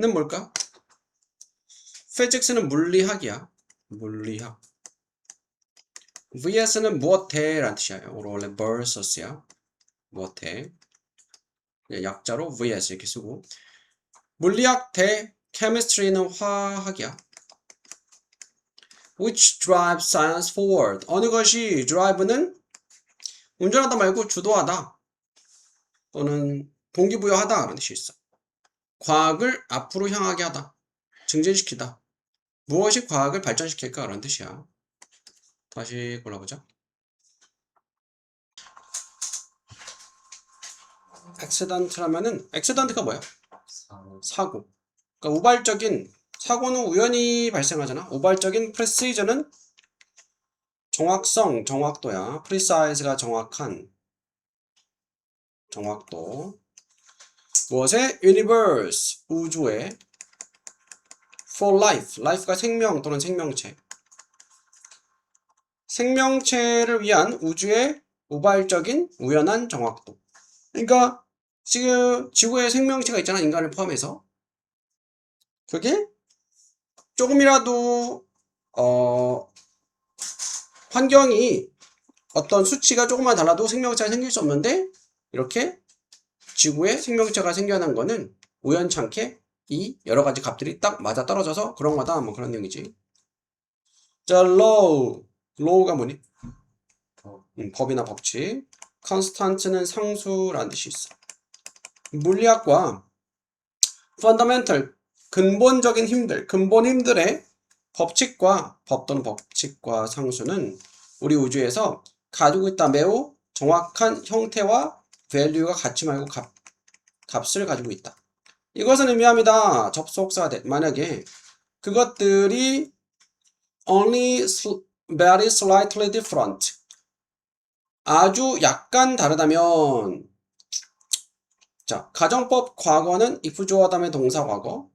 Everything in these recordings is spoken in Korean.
뭘까? physics는 물리학이야. 물리학. vs는 무엇해? 라는 뜻이야. 원래 versus야. 무엇해? 그냥 약자로 vs 이렇게 쓰고. 물리학 대 chemistry는 화학이야. Which drives science forward? 어느 것이 drive는 운전하다 말고 주도하다 또는 동기부여하다 라는 뜻이 있어. 과학을 앞으로 향하게 하다, 증진시키다. 무엇이 과학을 발전시킬까? 라는 뜻이야. 다시 골라보자. accident라면은 accident가 뭐야? 사고. 그러니까 우발적인 사고는 우연히 발생하잖아. 우발적인 precision은 정확성, 정확도야. precise가 정확한 정확도. 무엇의? universe, 우주의 for life, life가 생명 또는 생명체. 생명체를 위한 우주의 우발적인 우연한 정확도. 그러니까 지금 지구에 생명체가 있잖아, 인간을 포함해서. 그게 조금이라도 환경이 어떤 수치가 조금만 달라도 생명체가 생길 수 없는데 이렇게 지구에 생명체가 생겨난 거는 우연찮게 이 여러 가지 값들이 딱 맞아 떨어져서 그런 거다, 뭐 그런 내용이지. 자, law가 뭐니? 법이나 법칙. constant는 상수라는 뜻이 있어. 물리학과 fundamental, 근본적인 힘들, 근본 힘들의 법칙과 법 또는 법칙과 상수는 우리 우주에서 가지고 있다 매우 정확한 형태와 value가 같이 말고 값을 가지고 있다. 이것은 의미합니다. 접속사가 만약에 그것들이 only very slightly different, 아주 약간 다르다면, 자, 가정법 과거는 if 주어 다음에 동사 과거,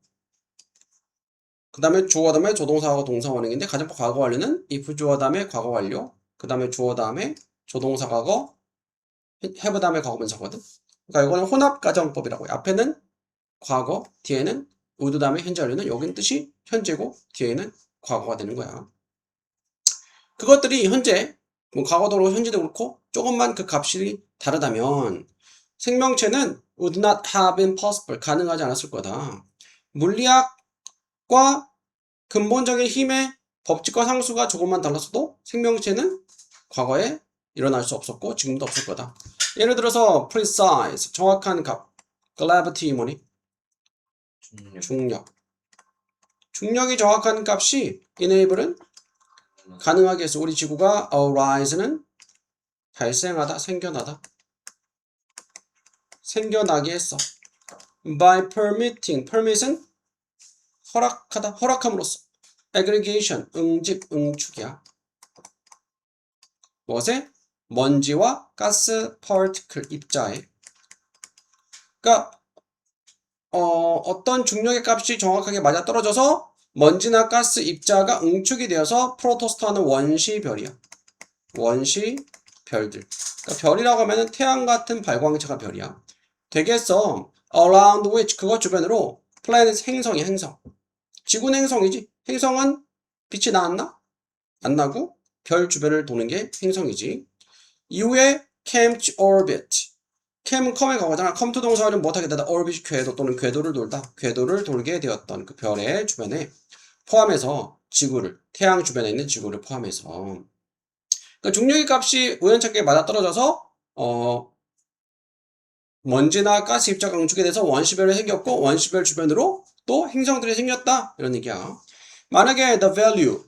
그 다음에 주어 다음에 조동사하고 동사 원형인데 가정법 과거 완료는 if 주어 다음에 과거 완료, 그 다음에 주어 다음에 조동사 과거, have 다음에 과거 분사거든. 그러니까 이거는 혼합 가정법이라고 해. 앞에는 과거, 뒤에는 would 다음에 현재 완료는 여긴 뜻이 현재고 뒤에는 과거가 되는 거야. 그것들이 현재, 뭐 과거도 그렇고 현재도 그렇고 조금만 그 값이 다르다면 생명체는 would not have been possible, 가능하지 않았을 거다. 물리학과 근본적인 힘의 법칙과 상수가 조금만 달랐어도 생명체는 과거에 일어날 수 없었고 지금도 없을 거다. 예를 들어서 precise, 정확한 값, gravity 뭐니? 중력. 중력이 정확한 값이 enable은 가능하게 해서 우리 지구가 arise는 발생하다, 생겨나게 했어. by permitting, permit은 허락하다, 허락함으로써. aggregation, 응집, 응축이야. 무엇에? 먼지와 가스 particle, 입자에. 그러니까 어떤 중력의 값이 정확하게 맞아떨어져서 먼지나 가스, 입자가 응축이 되어서 프로토스타는 원시별이야. 원시별들. 그러니까 별이라고 하면은 태양 같은 발광체가 별이야. 되겠어. around which, 그것 주변으로 planet, 행성이 행성. 지구는 행성이지. 행성은 빛이 나왔나? 안 나고 별 주변을 도는 게 행성이지. 이후에 came to orbit. cam은 come의 과거잖아. come to 동사는 못하게 되다. orbit, 궤도 또는 궤도를 돌다. 궤도를 돌게 되었던 그 별의 주변에 포함해서 지구를, 태양 주변에 있는 지구를 포함해서. 그러니까 중력의 값이 우연찮게 맞아떨어져서 먼지나 가스, 입자가 응축이 돼서 원시별이 생겼고 원시별 주변으로 또 행성들이 생겼다, 이런 얘기야. 만약에 the value,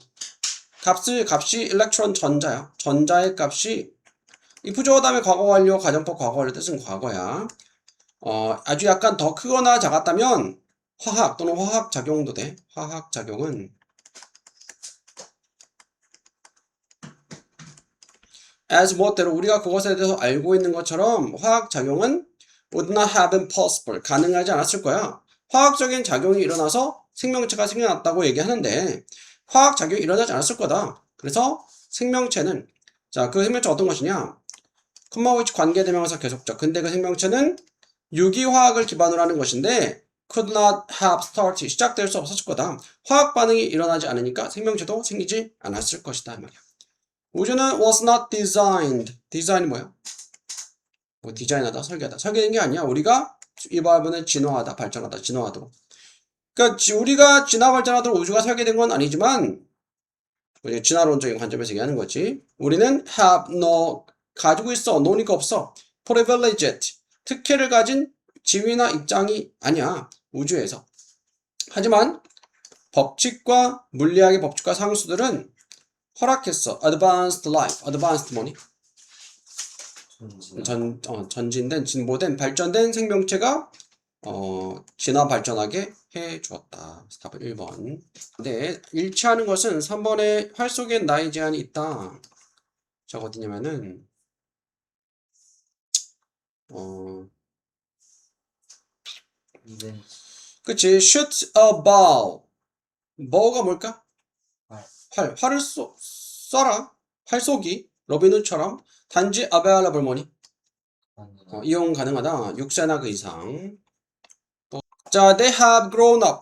값이 electron, 전자야. 전자의 값이 if 주어 다음에 과거 완료, 가정법 과거 완료 뜻은 과거야. 아주 약간 더 크거나 작았다면 화학 또는 화학 작용도 돼. 화학 작용은 as 무엇대로 우리가 그것에 대해서 알고 있는 것처럼 화학 작용은 would not have been possible, 가능하지 않았을 거야. 화학적인 작용이 일어나서 생명체가 생겨났다고 얘기하는데 화학 작용이 일어나지 않았을 거다. 그래서 생명체는, 자, 그 생명체 어떤 것이냐? 컴마 위치 관계대명사 계속적. 근데 그 생명체는 유기화학을 기반으로 하는 것인데 could not have started. 시작될 수 없었을 거다. 화학 반응이 일어나지 않으니까 생명체도 생기지 않았을 것이다. 이 말이야. 우주는 was not designed. 디자인이 뭐야? 뭐 디자인하다, 설계하다. 설계된 게 아니야. 우리가 이 부분은 진화하다, 발전하다, 진화하도록. 그러니까 우리가 진화 발전하도록 우주가 설계된 건 아니지만 진화론적인 관점에서 얘기하는 거지. 우리는 have no 가지고 있어, no니까 없어. privileged 특혜를 가진 지위나 입장이 아니야. 우주에서. 하지만 법칙과 물리학의 법칙과 상수들은 허락했어. advanced life, advanced 뭐니? 전진된, 진보된, 발전된 생명체가 진화 발전하게 해 주었다. 답은 1번. 네, 일치하는 것은 3번에 활 속엔 나이 제한이 있다. 저거 어디냐면은 그치. shoot a ball. ball가 뭘까? 활을 쏴라. 활 쏘기. 로빈후드처럼 단지 available 뭐니? 이용 가능하다. 6세나 그 이상. 자, they have grown up.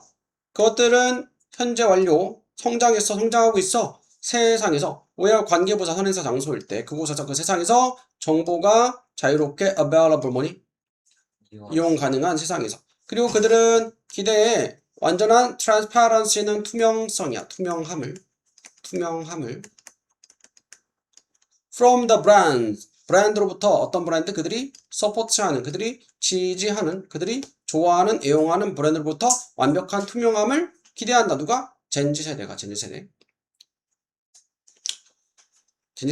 그것들은 현재 완료. 성장하고 있어. 세상에서. where 관계부사 선행사 장소일 때 그곳에서 그 세상에서 정보가 자유롭게 available 뭐니? 이용 가능한 세상에서. 그리고 그들은 기대에 완전한 transparency는 투명성이야. 투명함을. from the brand. 브랜드로부터 어떤 브랜드? 그들이 서포트하는, 그들이 지지하는, 그들이 좋아하는, 애용하는 브랜드로부터 완벽한 투명함을 기대한다. 누가? 젠지 세대가. 젠지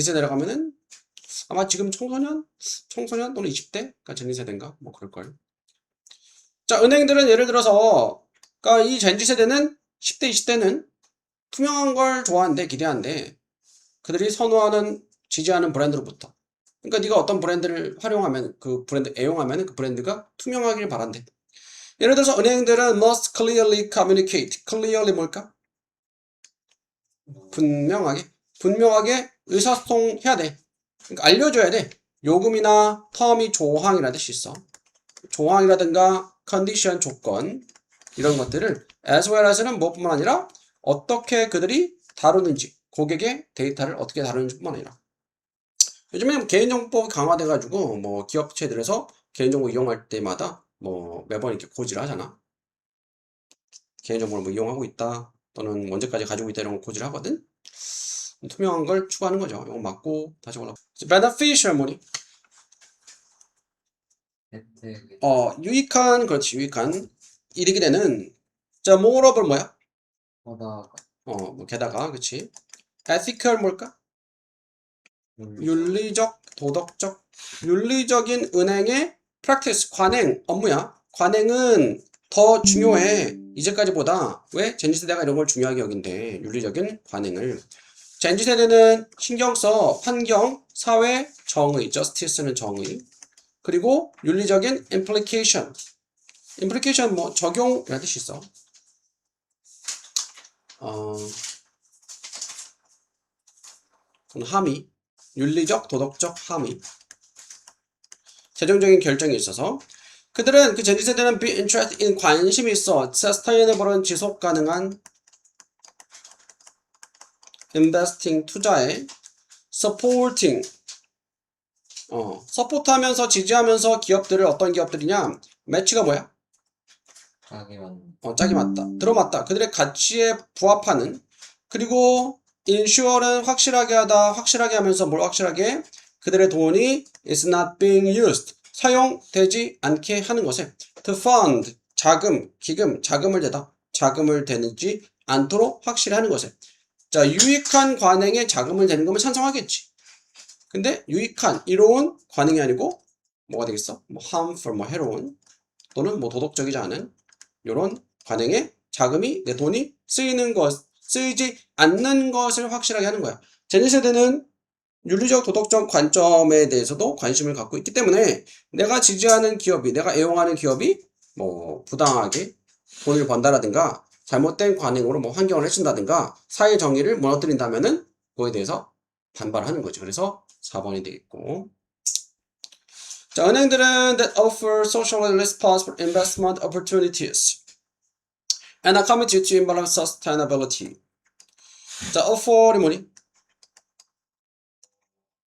세대로 가면은 아마 지금 청소년 또는 20대가 젠지 세대인가? 뭐 그럴걸. 자, 은행들은 예를 들어서 그러니까 이 젠지 세대는 10대, 20대는 투명한 걸 좋아한대, 기대한대. 그들이 선호하는, 지지하는 브랜드로부터. 그러니까 네가 어떤 브랜드를 활용하면, 그 브랜드 애용하면 그 브랜드가 투명하길 바란대. 예를 들어서 은행들은 must clearly communicate. clearly 뭘까? 분명하게 의사소통해야 돼. 그러니까 알려줘야 돼. 요금이나 텀이 조항이라는 뜻이 있어. 조항이라든가 컨디션, 조건 이런 것들을 as well as는 무엇뿐만 아니라 어떻게 그들이 다루는지, 고객의 데이터를 어떻게 다루는지 뿐만 아니라 요즘에 개인정보법이 강화돼가지고 뭐 기업체들에서 개인정보 이용할 때마다 뭐 매번 이렇게 고지를 하잖아. 개인정보를 뭐 이용하고 있다 또는 언제까지 가지고 있다 이런 걸 고지를 하거든. 투명한 걸 추구하는 거죠. 이거 맞고 다시 올라. beneficial 뭐니? 유익한, 그렇지, 유익한, 이득이 되는. 자, moreover 뭐야? 뭐 게다가, 그렇지. ethical 뭘까? 윤리적, 도덕적, 윤리적인 은행의 practice, 관행, 업무야. 관행은 더 중요해. 이제까지보다. 왜? 젠지세대가 이런 걸 중요하게 여긴대. 윤리적인 관행을. 젠지세대는 신경써 환경, 사회, 정의, justice는 정의. 그리고 윤리적인 implication. implication 뭐 적용이라는 뜻이 있어. 함의, 윤리적, 도덕적 함의. 최종적인 결정이 있어서 그들은 그 젠지세대는 be interested in 관심이 있어. sustainable은 지속 가능한 investing 투자에 supporting 서포트하면서 지지하면서 기업들을 어떤 기업들이냐? 매치가 뭐야? 짝이 맞다. 들어맞다. 그들의 가치에 부합하는. 그리고 insure는 확실하게 하다. 확실하게 하면서 뭘 확실하게? 그들의 돈이 is not being used. 사용되지 않게 하는 것에 to fund 자금, 기금, 자금을 대다. 자금을 대지 않도록 확실히 하는 것에. 자, 유익한 관행에 자금을 대는 거면 찬성하겠지. 근데 유익한, 이로운 관행이 아니고 뭐가 되겠어? 뭐 harmful, 뭐 해로운 또는 뭐 도덕적이지 않은 이런 관행에 자금이, 내 돈이 쓰이지 않는 것을 확실하게 하는 거야. 젠지세대는 윤리적, 도덕적 관점에 대해서도 관심을 갖고 있기 때문에 내가 지지하는 기업이, 내가 애용하는 기업이 뭐 부당하게 돈을 번다라든가 잘못된 관행으로 뭐 환경을 해친다든가 사회 정의를 무너뜨린다면은 그거에 대해서 반발하는 거죠. 그래서 4번이 되겠고. 자, 은행들은 that offer socially responsible investment opportunities. and a committed to environmental sustainability. 자, offer이 뭐니?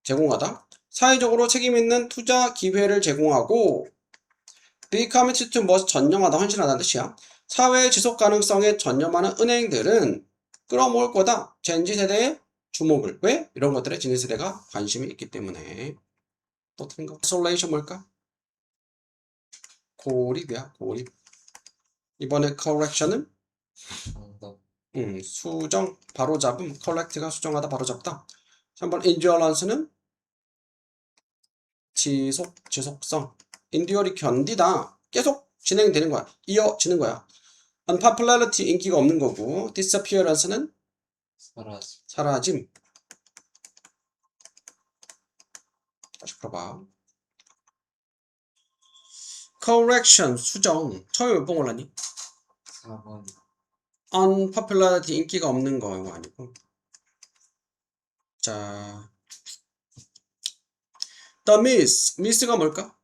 제공하다. 사회적으로 책임 있는 투자 기회를 제공하고 be committed to 무엇 전념하다, 헌신하다는 뜻이야. 사회 지속 가능성에 전념하는 은행들은 끌어모을 거다. 젠지 세대의 주목을. 왜? 이런 것들에 젠지 세대가 관심이 있기 때문에. 또 틀린 거. isolation 뭘까? 고립이야, 고립. 이번에 correction은 수정, 바로잡음. correct가 수정하다, 바로잡다. 3번 endurance는 지속성. endure이 견디다. 계속 진행되는 거야. 이어지는 거야. unpopularity, 인기가 없는 거고. disappearance는 사라짐. 다시 풀어봐. correction, 수정. 처음에 몇 번 올랐니? 4번. unpopularity, 인기가 없는 거 이거 아니고. 자, the myth가 뭘까?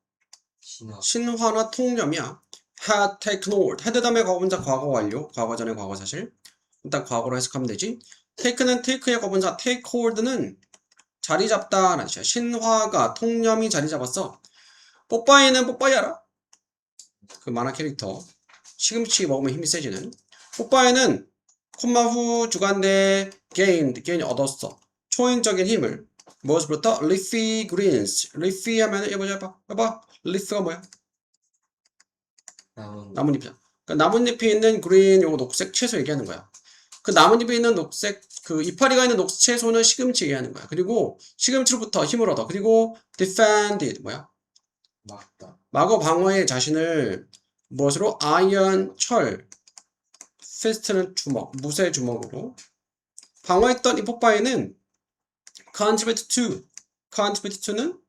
신화나 통념이야. had taken hold. had 다음에 과거분사 과거 완료. 과거 전에 과거 사실. 일단 과거로 해석하면 되지. take는 take의 과거분사. take hold는 자리 잡다 라는 뜻이야. 신화가 통념이 자리 잡았어. 뽀빠이는 뽀빠이 알아? 그 만화 캐릭터. 시금치 먹으면 힘이 세지는. 뽀빠이는 콤마 후 주간대 gain이 얻었어. 초인적인 힘을. 무엇으로부터? leafy greens. leafy 하면 해봐. leaf가 뭐야? 나뭇잎이야. 그러니까 나뭇잎에 있는 green, 요거 녹색 채소 얘기하는 거야. 그 나뭇잎에 있는 녹색, 그 이파리가 있는 녹색 채소는 시금치 얘기하는 거야. 그리고 시금치로부터 힘을 얻어. 그리고 defended 뭐야? 막어 방어의 자신을 무엇으로? iron, 철, fist는 주먹, 무쇠 주먹으로 방어했던 이 뽀빠이는 contribute to는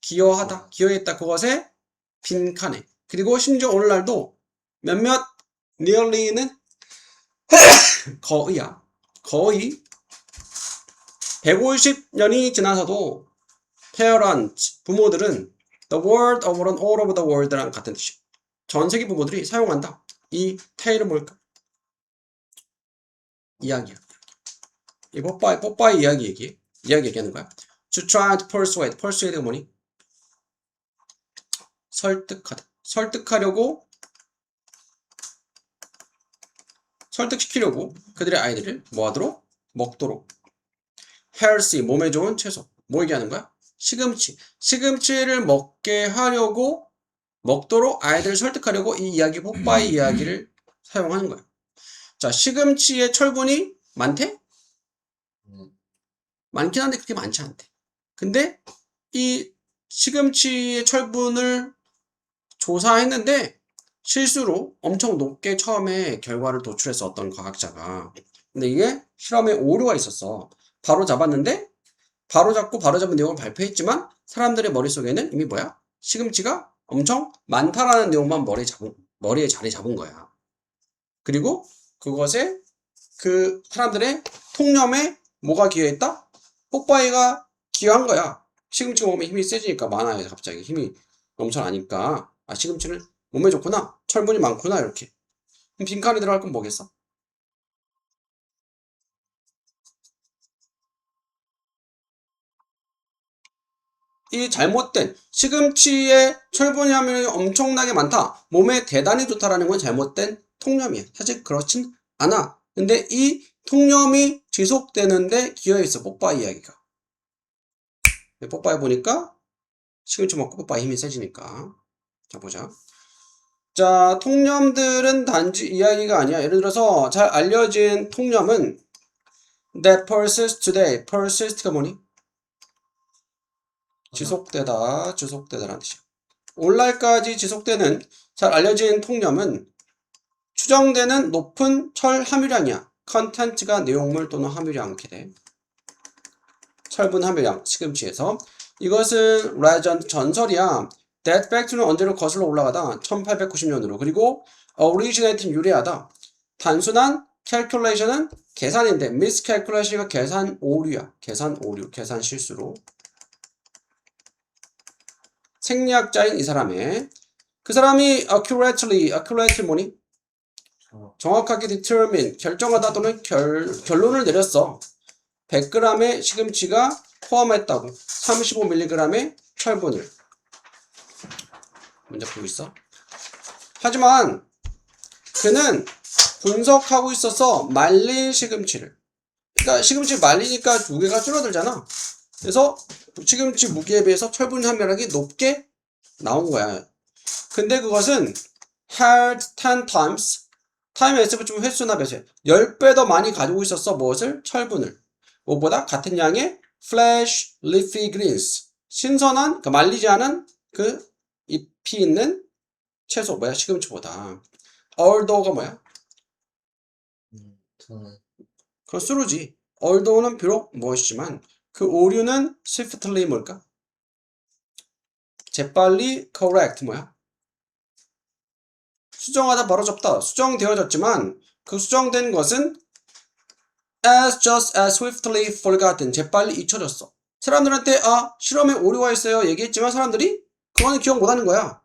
기여하다, 기여했다. 그것에 빈칸에. 그리고 심지어 오늘날도 몇몇 nearly는 거의야. 거의 150년이 지나서도 parents, 부모들은 the world overall, all over the world랑 같은 뜻이야. 전 세계 부모들이 사용한다. 이 tale은 뭘까? 이야기야. 이 뽀빠이 이야기 얘기하는 거야. To try to persuade가 뭐니? 설득하다. 설득시키려고 그들의 아이들을 뭐하도록? 먹도록. healthy, 몸에 좋은 채소. 뭐 얘기하는 거야? 시금치를 먹게 하려고, 먹도록 아이들을 설득하려고 이 이야기, 뽀빠이 이야기를 사용하는 거야. 자, 시금치의 철분이 많대? 많긴 한데 그렇게 많지 않대. 근데 이 시금치의 철분을 조사했는데 실수로 엄청 높게 처음에 결과를 도출해서 어떤 과학자가. 근데 이게 실험에 오류가 있었어. 바로 잡았는데 바로 잡은 내용을 발표했지만 사람들의 머릿속에는 이미 뭐야? 시금치가 엄청 많다라는 내용만 머리에 자리 잡은 거야. 그리고 그것에 그 사람들의 통념에 뭐가 기여했다? 뽀빠이가 기여한 거야. 시금치 먹으면 힘이 세지니까, 만화에 갑자기 힘이 넘쳐나니까, 아, 시금치는 몸에 좋구나, 철분이 많구나, 이렇게. 그럼 빈칸에 들어갈 건 뭐겠어? 이 잘못된, 시금치에 철분이 함량이 엄청나게 많다, 몸에 대단히 좋다라는 건 잘못된 통념이야. 사실 그렇진 않아. 근데 이 통념이 지속되는데 기여했어, 뽀빠이 이야기가. 뽀빠이 보니까 시금치 먹고 뽀빠이 힘이 세지니까. 자, 보자. 자, 통념들은 단지 이야기가 아니야. 예를 들어서 잘 알려진 통념은 that persists today. persist가 뭐니? 지속되다라는 뜻이야. 오늘날까지 지속되는 잘 알려진 통념은 추정되는 높은 철 함유량이야. 컨텐츠가 내용물 또는 함유량 이렇게 돼. 철분 함유량, 시금치에서. 이것은 legend, 전설이야. that fact는 언제로 거슬러 올라가다? 1890년으로. 그리고 originate는 유래하다. 단순한 calculation은 계산인데 miscalculation이 계산 오류야. 계산 실수로. 생리학자인 이 사람의, 그 사람이 accurately 뭐니? 정확하게 determine, 결정하다 또는 결론을 내렸어. 100g의 시금치가 포함했다고. 35mg의 철분을. 문제 풀고 있어. 하지만 그는 분석하고 있어서 말린 시금치를. 그러니까 시금치 말리니까 무게가 줄어들잖아. 그래서 시금치 무게에 비해서 철분 함유량이 높게 나온 거야. 근데 그것은 had 10 times 타임 s 붙이면 횟수나 배수 10배 더 많이 가지고 있었어. 무엇을? 철분을. 무엇보다 같은 양의 fresh leafy greens 신선한, 그러니까 말리지 않은 그 잎이 있는 채소 뭐야? 시금치보다. although가 뭐야? 그건 수루지. although는 비록 무엇이지만 그 오류는 swiftly 뭘까? 재빨리 correct 뭐야? 수정하다 벌어졌다. 수정되어졌지만 그 수정된 것은 as just as swiftly forgotten. 재빨리 잊혀졌어. 사람들한테 실험에 오류가 있어요 얘기했지만 사람들이 그거는 기억 못하는 거야.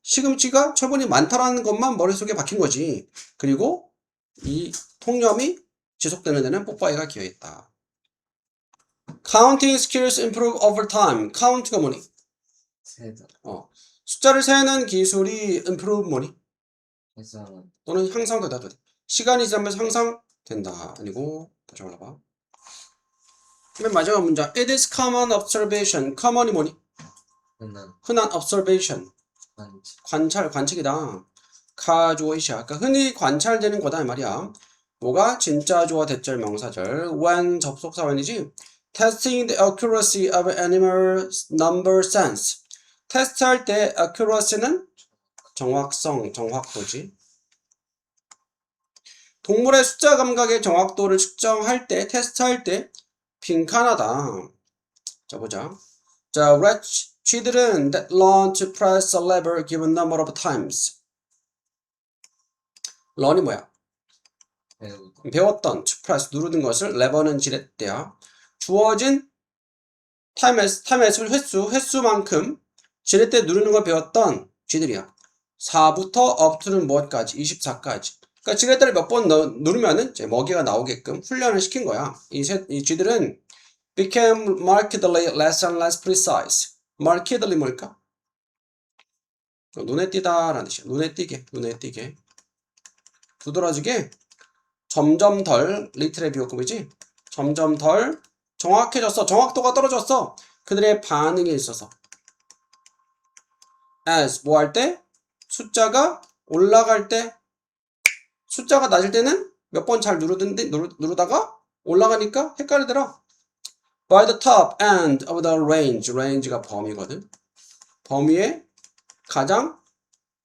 시금치가 철분이 많다라는 것만 머릿속에 박힌 거지. 그리고 이 통념이 지속되는 데는 뽀빠이가 기여했다. Counting skills improve over time. count가 뭐니? 세다. 숫자를 세는 기술이 improve 뭐니? 계산. 또는 향상되다. 시간이 지나면서 향상된다. 아니고 다시 올라봐. 맨 마지막 문장. It is common observation. common이 뭐니? 흔한 observation. 관측이다. 카주어이샤. 그러니까 흔히 관찰되는 거다 이 말이야. 뭐가 진짜 주어 대절 명사절 when 접속사원이지. Testing the accuracy of animal number sense. 테스트할 때 accuracy는 정확성, 정확도지. 동물의 숫자 감각의 정확도를 측정할 때, 테스트할 때 빈칸하다. 자 보자. 자, rats, 쥐들은 that learn to press a lever given number of times. learn이 뭐야? 배웠던 to press 누르는 것을 레버는 지렛대야. 주어진 타임의 횟수만큼 지렛대 누르는 걸 배웠던 쥐들이야. 4부터 up to는 무엇까지? 24까지. 그러니까 지렛대를 몇 번 누르면은 이제 먹이가 나오게끔 훈련을 시킨 거야. 이 쥐들은 became markedly less and less precise. markedly 뭘까? 눈에 띄다라는 뜻이야. 눈에 띄게. 두드러지게 점점 덜 리틀의 비호급이지. 점점 덜 정확해졌어. 정확도가 떨어졌어. 그들의 반응에 있어서. as 뭐 할 때? 숫자가 올라갈 때. 숫자가 낮을 때는 몇 번 잘 누르다가 올라가니까 헷갈리더라. by the top end of the range. range가 범위거든. 범위의 가장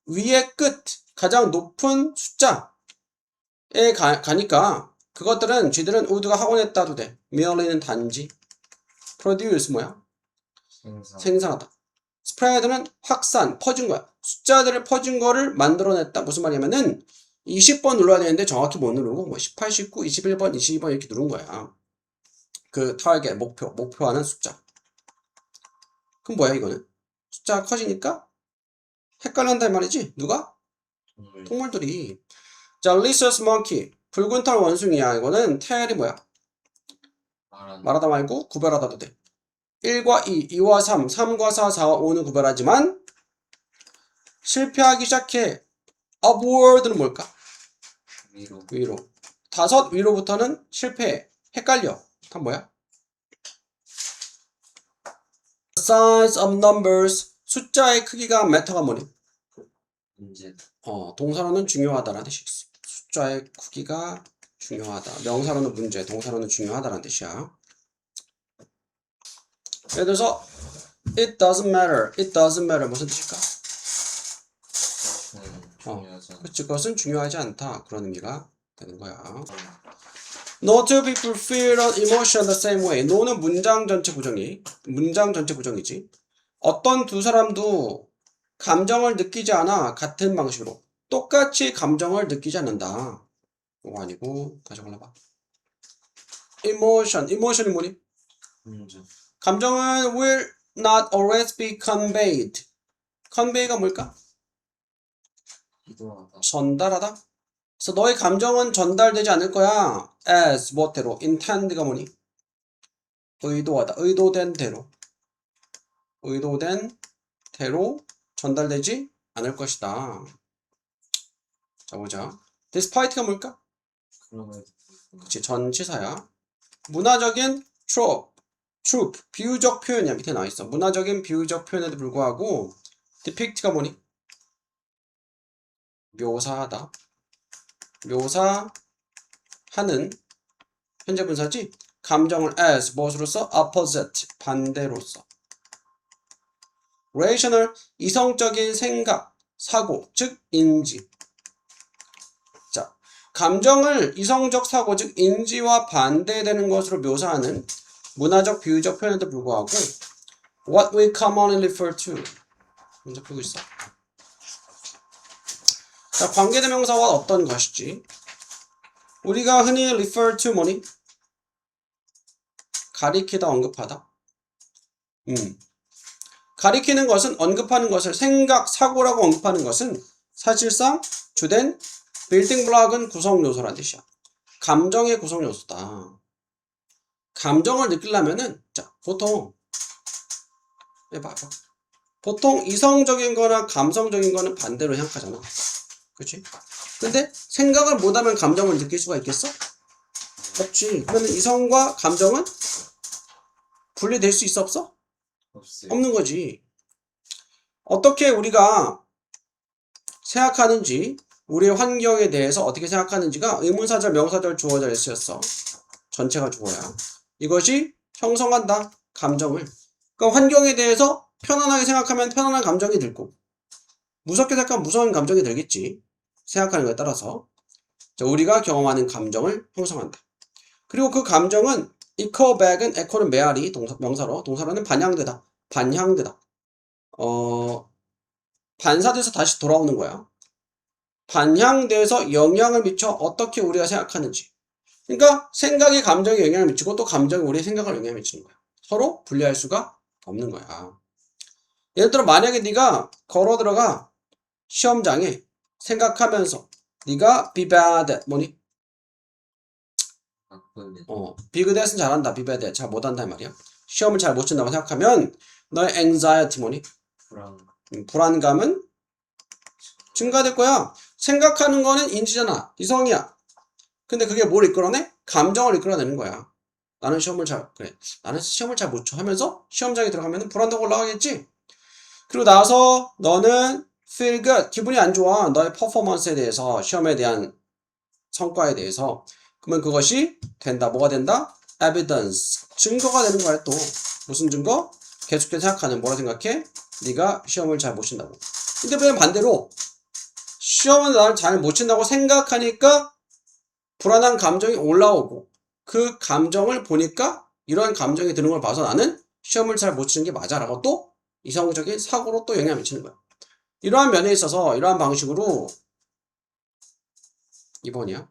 위의 끝, 가장 높은 숫자에 가니까 그것들은 쥐들은 우드가 학원했다도 돼. merely는 단지. produce 뭐야? 생산하다. spread는 확산, 퍼진 거야. 숫자들을 퍼진 거를 만들어냈다. 무슨 말이냐면은 20번 눌러야 되는데 정확히 못 누르고 뭐 18, 19, 21번, 22번 이렇게 누른 거야. 그 타겟, 목표하는 숫자. 그럼 뭐야 이거는? 숫자가 커지니까 헷갈린단 말이지. 누가? 동물들이. 자, rhesus monkey. 붉은 털 원숭이야. 이거는 tail이 뭐야? 말하다 말고 구별하다도 돼. 1과 2, 2와 3, 3과 4, 4와 5는 구별하지만 실패하기 시작해. upward는 뭘까? 위로. 5 위로부터는 실패해. 헷갈려. 다 뭐야? size of numbers. 숫자의 크기가 matter가 뭐니? 동사로는 중요하다라는 뜻이 있어. 숫자의 크기가 중요하다. 명사로는 문제, 동사로는 중요하다라는 뜻이야. 예를 들어서 it doesn't matter 무슨 뜻일까? 그치, 그것은 중요하지 않다. 그런 의미가 되는 거야. No two people feel an emotion the same way. no는 문장 전체 부정이지. 어떤 두 사람도 감정을 느끼지 않아. 같은 방식으로. 똑같이 감정을 느끼지 않는다. 이거 아니고 다시 골라봐. emotion이 뭐니? 감정은 will not always be conveyed. convey가 뭘까? 전달하다? 그래서 너의 감정은 전달되지 않을 거야. as 뭐대로 intend가 뭐니? 의도하다. 의도된 대로 전달되지 않을 것이다. 자 보자. despite가 뭘까? 그런 거 그치, 전치사야. 문화적인 trope, 비유적 표현이야. 밑에 나와있어. 문화적인 비유적 표현에도 불구하고 depict가 뭐니? 묘사하다. 묘사하는 현재 분사지? 감정을 as 무엇으로써? opposite, 반대로써. rational, 이성적인 생각, 사고, 즉 인지. 자, 감정을 이성적 사고, 즉 인지와 반대되는 것으로 묘사하는 문화적 비유적 표현에도 불구하고 what we commonly refer to 먼저 보고 있어. 자, 관계대명사와 어떤 것이지? 우리가 흔히 refer to 뭐니? 가리키다, 언급하다. 가리키는 것은, 언급하는 것을, 생각, 사고라고 언급하는 것은 사실상 주된 빌딩 블록은 구성 요소란 뜻이야. 감정의 구성 요소다. 감정을 느끼려면은, 자, 보통 이성적인 거나 감성적인 거는 반대로 생각하잖아. 그치? 근데 생각을 못하면 감정을 느낄 수가 있겠어? 없지. 그러면 이성과 감정은 분리될 수 있어, 없어? 없어요. 없는 거지. 어떻게 우리가 생각하는지, 우리의 환경에 대해서 어떻게 생각하는지가 의문사절, 명사절, 주어절 S였어. 전체가 주어야. 이것이 형성한다, 감정을. 그러니까 환경에 대해서 편안하게 생각하면 편안한 감정이 들고, 무섭게 생각하면 무서운 감정이 들겠지. 생각하는 것에 따라서. 자, 우리가 경험하는 감정을 형성한다. 그리고 그 감정은 echo back은 echo는 메아리, 명사로, 동사로는 반향되다. 반사돼서 다시 돌아오는 거야. 반향돼서 영향을 미쳐 어떻게 우리가 생각하는지. 그러니까 생각이 감정에 영향을 미치고 또 감정이 우리의 생각을 영향을 미치는 거야. 서로 분리할 수가 없는 거야. 예를 들어 만약에 네가 걸어 들어가 시험장에 생각하면서 네가 be bad 뭐니? be good은 잘한다. be bad 잘 못한다 이 말이야. 시험을 잘 못 친다고 생각하면 너의 anxiety 뭐니? 불안감은 증가될 거야. 생각하는 거는 인지잖아. 이성이야. 근데 그게 뭘 이끌어내? 감정을 이끌어내는 거야. 나는 시험을 잘 못 쳐 하면서 시험장에 들어가면 불안도가 올라가겠지. 그리고 나서 너는 feel good, 기분이 안 좋아. 너의 퍼포먼스에 대해서, 시험에 대한 성과에 대해서. 그러면 그것이 된다. 뭐가 된다? evidence, 증거가 되는 거야. 또 무슨 증거? 계속해서 생각하는, 뭐라 생각해? 네가 시험을 잘 못 친다고. 근데 왜 반대로 시험은 나를 잘 못 친다고 생각하니까 불안한 감정이 올라오고, 그 감정을 보니까 이런 감정이 드는 걸 봐서 나는 시험을 잘 못 치는 게 맞아 라고 또 이성적인 사고로 또 영향을 미치는 거야. 이러한 면에 있어서 이러한 방식으로 2번이야.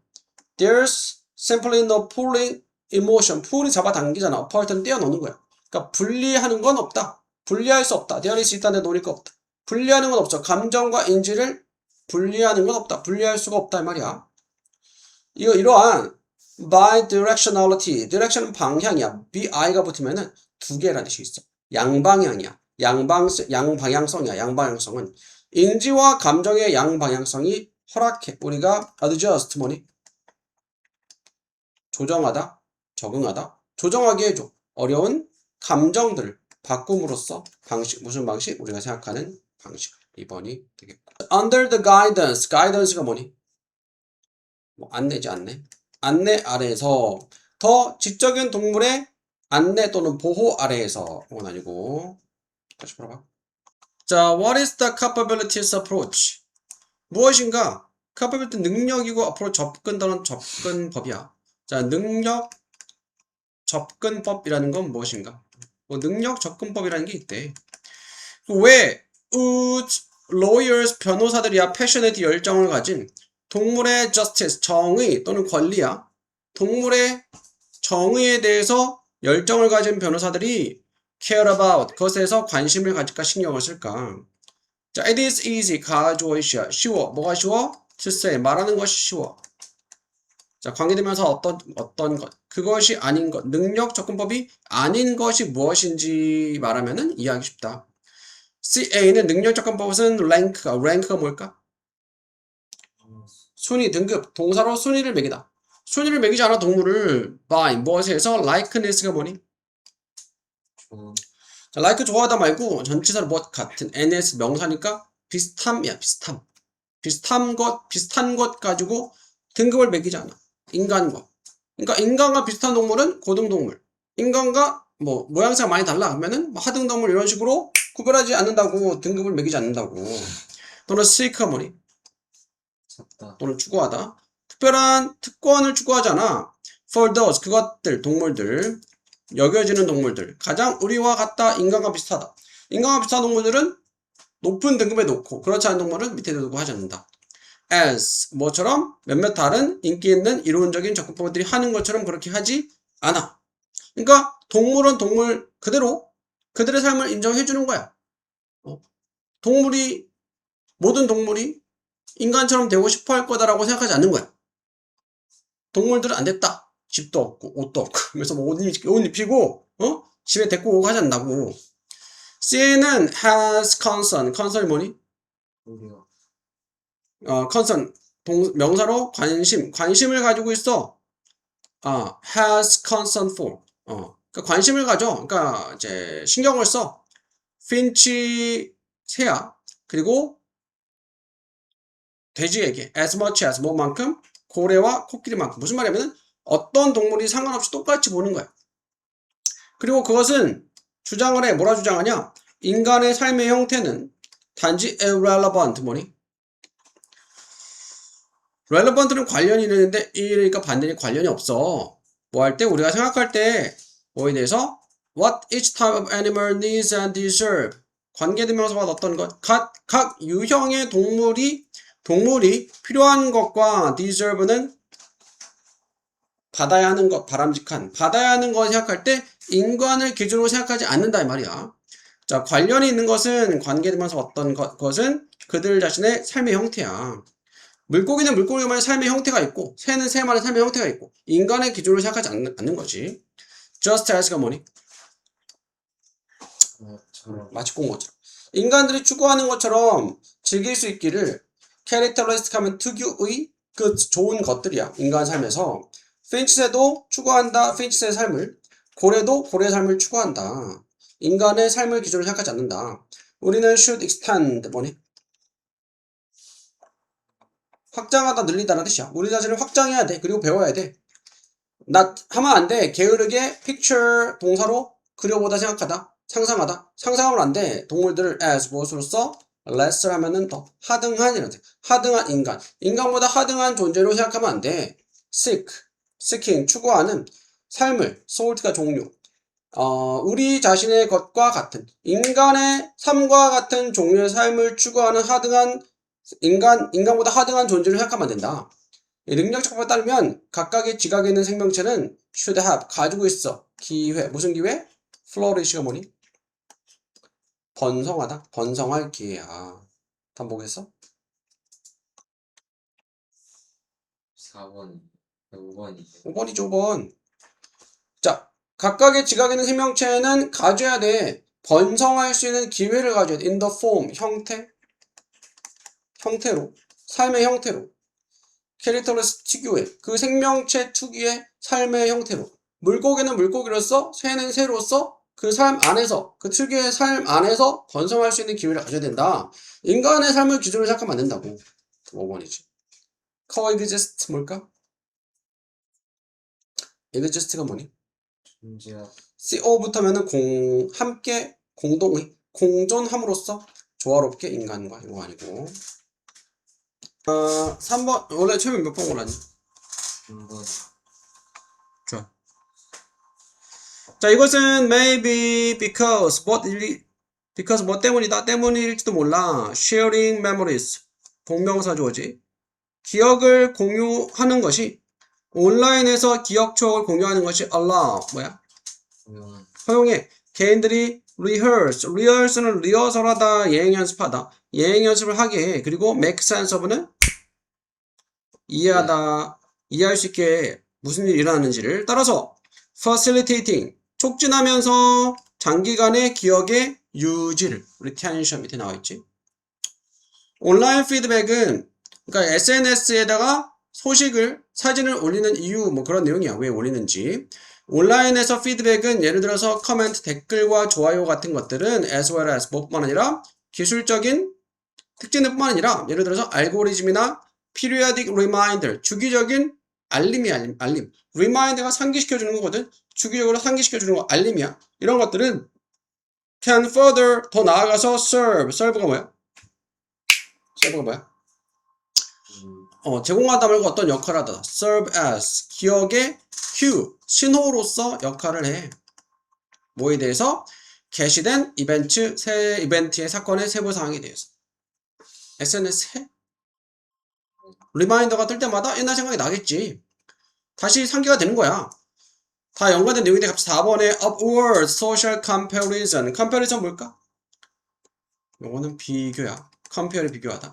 There's simply no pulling emotion. pull이 잡아당기잖아. apart는 떼어놓는 거야. 그러니까 분리하는 건 없다. 분리할 수 없다. there is 있다는데 놓으니까 없다. 분리하는 건 없어. 감정과 인지를 분리하는 건 없다. 분리할 수가 없다 이 말이야. 이러한 bidirectionality, direction은 방향이야. bi가 붙으면은 두 개라는 뜻이 있어. 양방향이야. 양방향성이야. 양방향성은 인지와 감정의 양방향성이 허락해. 우리가 adjust 뭐니? 조정하다, 적응하다, 조정하게 해줘. 어려운 감정들을 바꿈으로써 방식, 무슨 방식? 우리가 생각하는 방식. 2번이 되겠고. Under the guidance, guidance가 뭐니? 뭐 안내지, 안내. 안내 아래에서, 더 지적인 동물의 안내 또는 보호 아래에서. 그건 아니고. 다시 풀어봐. 자, what is the capabilities approach? 무엇인가? capability 능력이고 앞으로 접근다는 접근법이야. 자, 능력 접근법이라는 건 무엇인가? 뭐 능력 접근법이라는 게 있대. 왜 lawyers 변호사들이야 passionate 열정을 가진 동물의 justice 정의 또는 권리야. 동물의 정의에 대해서 열정을 가진 변호사들이 care about 그것에서 관심을 가질까 신경을 쓸까? 자, it is easy 가주어이시야. 쉬워. 뭐가 쉬워? to say 말하는 것이 쉬워. 자, 관계되면서 어떤 것, 그것이 아닌 것, 능력 접근법이 아닌 것이 무엇인지 말하면은 이해하기 쉽다. CA는 능력 접근법은 랭크가 뭘까? 순위, 등급, 동사로 순위를 매기다. 순위를 매기지 않아 동물을 by 무엇에서 likeness가 뭐니? 좋은 자, like 좋아하다 말고 전치사로 무엇 같은 ns 명사니까 비슷함이야. 비슷한 것 가지고 등급을 매기지 않아. 인간과. 그러니까 인간과 비슷한 동물은 고등동물. 인간과 뭐 모양새가 많이 달라 하면은 뭐 하등동물 이런 식으로 구별하지 않는다고 등급을 매기지 않는다고. 또는 seek가 뭐니? 찾다 또는 추구하다. 특별한 특권을 추구하잖아. For those 그것들 동물들 여겨지는 동물들 가장 우리와 같다 인간과 비슷하다. 인간과 비슷한 동물들은 높은 등급에 놓고 그렇지 않은 동물은 밑에 두고 하지 않는다. As 뭐처럼 몇몇 다른 인기 있는 이론적인 접근법들이 하는 것처럼 그렇게 하지 않아. 그러니까 동물은 동물 그대로 그들의 삶을 인정해 주는 거야. 모든 동물이 인간처럼 되고 싶어 할 거다라고 생각하지 않는 거야. 동물들은 안 됐다. 집도 없고 옷도 없고 그래서 뭐 옷 입히고 집에 데리고 오고 하지 않는다고. C는 has concern이 뭐니? 우리가 concern 명사로 관심을 가지고 있어. has concern for 그러니까 관심을 가져. 그러니까 이제 신경을 써. finch 새야. 그리고 돼지에게 as much as 뭐만큼 고래와 코끼리만큼 무슨 말이냐면 어떤 동물이 상관없이 똑같이 보는 거야. 그리고 그것은 주장을 해. 뭐라 주장하냐? 인간의 삶의 형태는 단지 irrelevant 뭐니? relevant는 관련이 있는데 이러니까 반대니 관련이 없어. 뭐 할 때 우리가 생각할 때 뭐에 대해서 what each type of animal needs and deserve 관계대명사가 어떤 것 각 유형의 동물이 필요한 것과 deserve는 받아야 하는 것 바람직한 받아야 하는 거 생각할 때 인간을 기준으로 생각하지 않는다 이 말이야. 자, 관련이 있는 것은 관계되면서 어떤 것은 그들 자신의 삶의 형태야. 물고기는 물고기만의 삶의 형태가 있고 새는 새만의 삶의 형태가 있고 인간의 기준으로 생각하지 않는 거지. Just as가 뭐니? 저런 마치 공모처럼 인간들이 추구하는 것처럼 즐길 수 있기를 캐릭터리스틱 하면 특유의 그 좋은 것들이야. 인간 삶에서 finch새도 추구한다. finch새의 삶을 고래도 고래의 삶을 추구한다. 인간의 삶을 기준으로 생각하지 않는다. 우리는 should extend 뭐니? 확장하다 늘리다라는 뜻이야. 우리 자신을 확장해야 돼. 그리고 배워야 돼. 하면 안 돼. 게으르게 picture 동사로 그려보다 생각하다. 상상하다. 상상하면 안 돼. 동물들을 as 무엇으로써 lesser 하면은 더 하등한 이런 하등한 인간보다 하등한 존재로 생각하면 안 돼. seeking 추구하는 삶을 salt가 종류. 우리 자신의 것과 같은 인간의 삶과 같은 종류의 삶을 추구하는 하등한 인간보다 하등한 존재를 생각하면 안 된다. 능력적 법에 따르면 각각의 지각에 있는 생명체는 should have 가지고 있어. 기회 무슨 기회? flourish가 뭐니? 번성하다. 번성할 기회야. 다음 보겠어? 4번 5번이 5번이죠, 5번. 자, 각각의 지각에 있는 생명체는 가져야 돼. 번성할 수 있는 기회를 가져야 돼. in the form 형태로 삶의 형태로 캐릭터리스 특유의 그 생명체 특유의 삶의 형태로 물고기는 물고기로서 새는 새로서 그 삶 안에서 그 특유의 삶 안에서 번성할 수 있는 기회를 가져야 된다. 인간의 삶을 기준으로 생각하면 안 된다고. 5번이지. coexist 뭘까? exist가 뭐니? 존재하다 co부터면은 함께 공존함으로써 조화롭게 인간과 이거 아니고 3번 원래 최면 몇 번 골랐니? 3번 좋아. 자, 이것은 maybe because 뭐 때문일지도 몰라. sharing memories 동명사조지. 기억을 공유하는 것이 온라인에서 기억 추억을 공유하는 것이 allow 뭐야? 조용한 허용해. 개인들이 rehearse는 리허설하다, 예행 연습하다, 예행 연습을 하게 해. 그리고 make sense of는 이해할 수 있게 무슨 일이 일어나는지를 따라서 facilitating, 촉진하면서 장기간의 기억의 유지를, retention 밑에 나와 있지. 온라인 피드백은 그러니까 SNS에다가 소식을, 사진을 올리는 이유, 뭐 그런 내용이야. 왜 올리는지. 온라인에서 피드백은 예를 들어서 커멘트, 댓글과 좋아요 같은 것들은 as well as 뭐뿐만 아니라 기술적인 특징들 뿐만 아니라 예를 들어서 알고리즘이나 periodic reminder, 주기적인 알림. reminder가 상기시켜주는 거거든. 주기적으로 상기시켜주는 거 알림이야. 이런 것들은 can further, 더 나아가서 serve가 뭐야? serve가 뭐야? 제공하다 말고 어떤 역할을 하다. serve as, 기억의 cue, 신호로서 역할을 해. 뭐에 대해서? 게시된 새 이벤트의 사건의 세부 사항에 대해서. SNS 해? 리마인더가 뜰 때마다 옛날 생각이 나겠지. 다시 상기가 되는 거야. 다 연관된 내용인데 갑자기 4번에 upward social comparison. comparison 뭘까? 요거는 비교야. compare를 비교하다.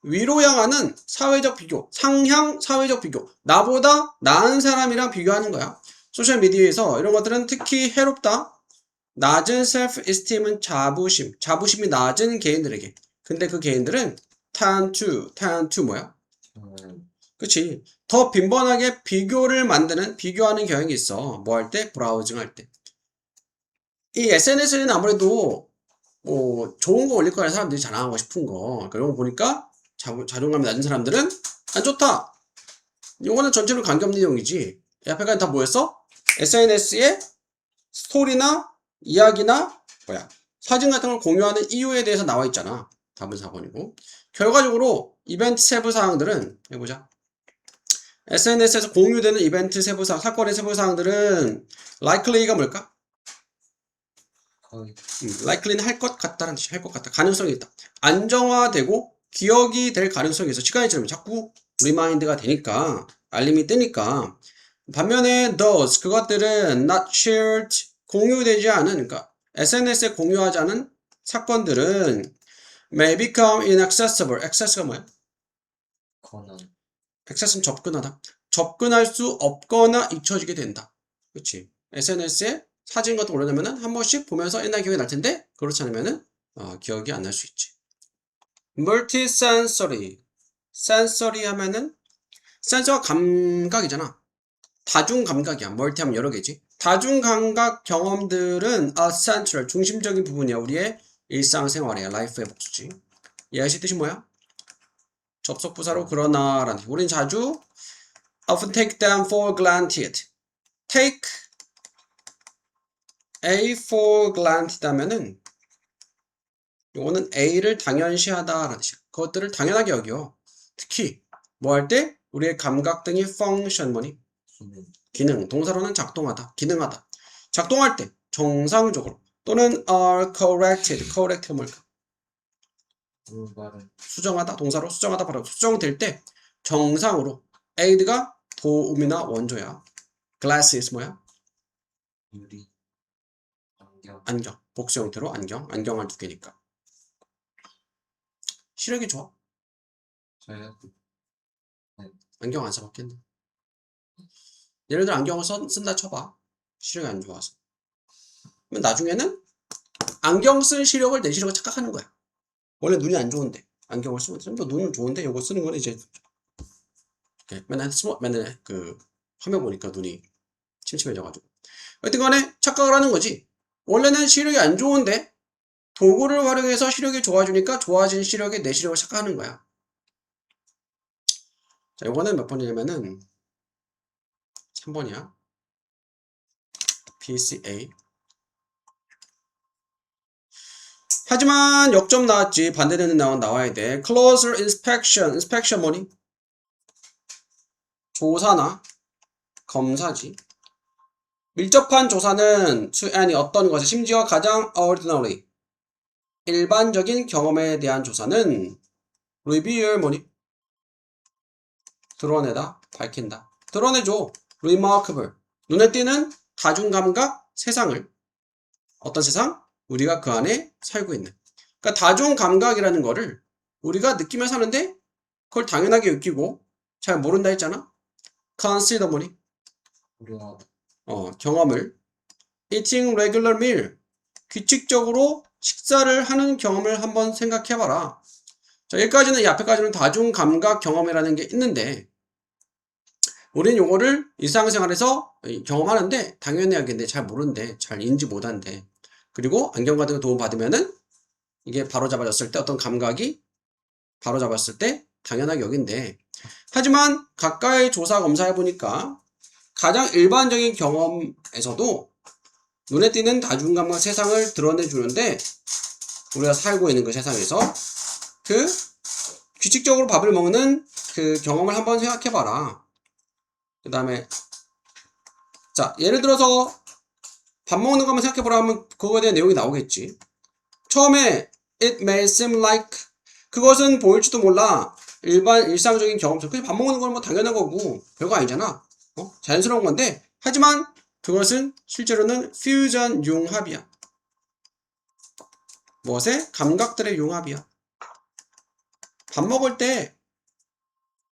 위로 향하는 사회적 비교, 상향 사회적 비교. 나보다 나은 사람이랑 비교하는 거야. 소셜미디어에서 이런 것들은 특히 해롭다. 낮은 self-esteem은 자부심이 낮은 개인들에게. 근데 그 개인들은 tend to 뭐야? 그치. 더 빈번하게 비교하는 경향이 있어. 뭐 할 때? 브라우징 할 때. 이 SNS는 아무래도 뭐 좋은 거 올릴 거라는 사람들이 자랑하고 싶은 거. 그런 거 보니까 자존감이 낮은 사람들은 안 좋다. 이거는 전체로 관계없는 내용이지. 앞에까지 다 뭐였어? SNS에 스토리나 이야기나 사진 같은 걸 공유하는 이유에 대해서 나와 있잖아. 답은 4번이고. 결과적으로 이벤트 세부 사항들은 해보자. SNS에서 공유되는 이벤트 세부 사항, 사건의 세부 사항들은 likely가 뭘까? likely는 할 것 같다는 뜻이야. 할 것 같다. 가능성이 있다. 안정화되고 기억이 될 가능성이 있어. 시간이 지나면 자꾸 리마인드가 되니까, 알림이 뜨니까. 반면에 those, 그것들은 not shared, 공유되지 않은, 그러니까 SNS에 공유하지 않은 사건들은 may become inaccessible. access가 뭐야? access는 접근하다. 접근할 수 없거나 잊혀지게 된다. 그렇지. SNS에 사진 같은 거 올려놓으면 한 번씩 보면서 옛날 기억이 날 텐데 그렇지 않으면은 기억이 안 날 수 있지. multisensory. sensory 하면은 센서가 감각이잖아. 다중감각이야. 멀티 하면 여러 개지. 다중감각 경험들은 central, 중심적인 부분이야. 우리의 일상생활이야. 라이프의 복수지. 이해하실 뜻이 뭐야? 접속부사로 그러나 라는. 우린 자주 often take them for granted. take A for granted 하면은 요거는 A를 당연시하다라는 뜻이야. 그것들을 당연하게 여겨. 특히 뭐 할 때? 우리의 감각 등이 function 뭐니? 기능. 동사로는 작동하다. 기능하다. 작동할 때 정상적으로 또는 are corrected. correct가 뭘까? 수정하다. 동사로 수정하다. 바로 수정될 때 정상으로 aid가 도움이나 원조야. glasses 뭐야? 유리. 안경. 복수 형태로 안경을 두 개니까. 시력이 좋아? 저요? 안경 안 써봤겠네. 예를 들어 안경을 쓴다 쳐봐. 시력이 안 좋아서. 그럼 나중에는 안경 쓴 시력을 내 시력을 착각하는 거야. 원래 눈이 안 좋은데 안경을 쓰면 좀 더 눈은 좋은데 이거 쓰는 거는 이제 맨날 그 화면 보니까 눈이 침침해져가지고. 하여튼 간에 착각을 하는 거지. 원래는 시력이 안 좋은데 도구를 활용해서 시력이 좋아지니까 좋아진 시력에 내 시력을 착각하는 거야. 자, 이거는 몇 번이냐면은 3번이야. PCA. 하지만 역점 나왔지. 반대되는 나와야 돼. Closer inspection. inspection 뭐니? 조사나 검사지. 밀접한 조사는 to any 어떤 것에 심지어 가장 ordinary 일반적인 경험에 대한 조사는 reveal 뭐니? 드러내다, 밝힌다. 드러내줘. remarkable. 눈에 띄는 다중감각 세상을. 어떤 세상? 우리가 그 안에 살고 있는. 그러니까 다중감각이라는 거를 우리가 느끼며 사는데 그걸 당연하게 느끼고 잘 모른다 했잖아. consider 뭐니? 우리가 경험을. eating regular meal. 규칙적으로 식사를 하는 경험을 한번 생각해봐라. 자, 여기까지는, 이 앞에까지는 다중감각 경험이라는 게 있는데, 우리는 요거를 일상생활에서 경험하는데, 당연히 하겠는데, 잘 모르는데, 잘 인지 못한데, 그리고 안경 같은 거 도움 받으면은, 이게 바로 잡아졌을 때, 어떤 감각이 바로 잡았을 때, 당연하게 여긴데, 하지만, 가까이 조사 검사해보니까, 가장 일반적인 경험에서도, 눈에 띄는 다중감각 세상을 드러내주는데, 우리가 살고 있는 그 세상에서, 그, 규칙적으로 밥을 먹는 그 경험을 한번 생각해봐라. 그 다음에, 자, 예를 들어서, 밥 먹는 거 한번 생각해보라 하면, 그거에 대한 내용이 나오겠지. 처음에, it may seem like, 그것은 보일지도 몰라. 일상적인 경험처럼. 그냥 밥 먹는 건 뭐 당연한 거고, 별거 아니잖아. 자연스러운 건데, 하지만, 그것은 실제로는 퓨전 융합이야. 무엇에? 감각들의 융합이야. 밥 먹을 때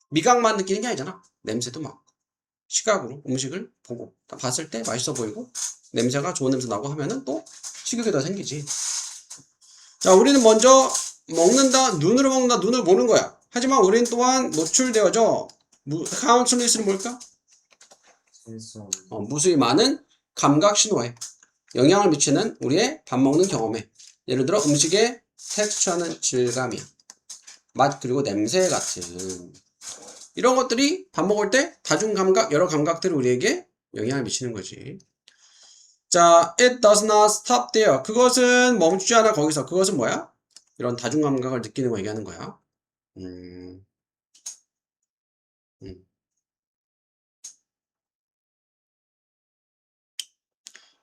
미각만 느끼는 게 아니잖아. 냄새도 맡고, 시각으로 음식을 보고, 봤을 때 맛있어 보이고, 냄새가 좋은 냄새 나고 하면은 또 식욕이 더 생기지. 자, 우리는 먼저 먹는다, 눈으로 먹는다, 눈을 보는 거야. 하지만 우리는 또한 노출되어져. 카운슬리스는 뭘까? 센서 무수히 많은 감각 신호에 영향을 미치는 우리의 밥 먹는 경험에. 예를 들어 음식의 텍스처는 질감이야. 맛 그리고 냄새 같은 이런 것들이 밥 먹을 때 다중감각, 여러 감각들이 우리에게 영향을 미치는 거지. 자, it does not stop there. 그것은 멈추지 않아 거기서. 그것은 뭐야? 이런 다중감각을 느끼는 거 얘기하는 거야.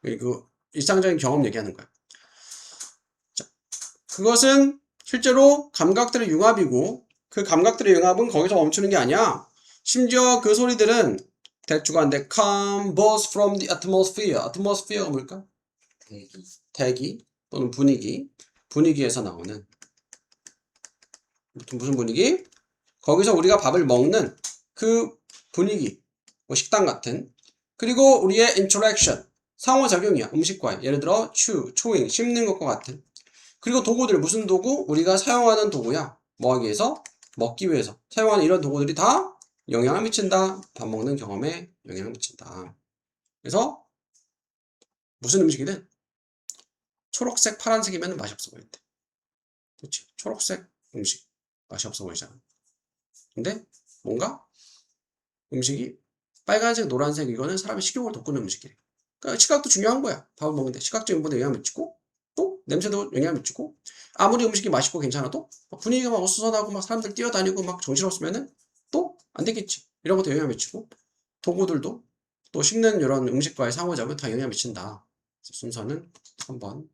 그리고 일상적인 경험 얘기하는 거야. 자, 그것은 실제로 감각들의 융합이고 그 감각들의 융합은 거기서 멈추는 게 아니야. 심지어 그 소리들은 대주관데 come both from the atmosphere. atmosphere가 뭘까? 대기 또는 분위기에서 나오는 무슨 분위기? 거기서 우리가 밥을 먹는 그 분위기, 뭐 식당 같은 그리고 우리의 interaction, 상호작용이야. 음식과의 예를 들어 chewing, 씹는 것과 같은 그리고 도구들, 무슨 도구? 우리가 사용하는 도구야. 뭐 하기 위해서? 먹기 위해서 사용하는 이런 도구들이 다 영향을 미친다. 밥 먹는 경험에 영향을 미친다. 그래서 무슨 음식이든 초록색, 파란색이면 맛이 없어 보일 때. 그렇지? 초록색 음식 맛이 없어 보이잖아. 근데 뭔가 음식이 빨간색, 노란색 이거는 사람의 식욕을 돋구는 음식이래. 그러니까 시각도 중요한 거야. 밥을 먹는데 시각적인 부분에 영향을 미치고 또 냄새도 영향을 미치고 아무리 음식이 맛있고 괜찮아도 분위기가 막 어수선하고 막 사람들 뛰어다니고 막 정신없으면은 또 안 되겠지. 이런 것도 영향을 미치고 도구들도 또 씹는 이런 음식과의 상호작용 다 영향을 미친다. 순서는 3번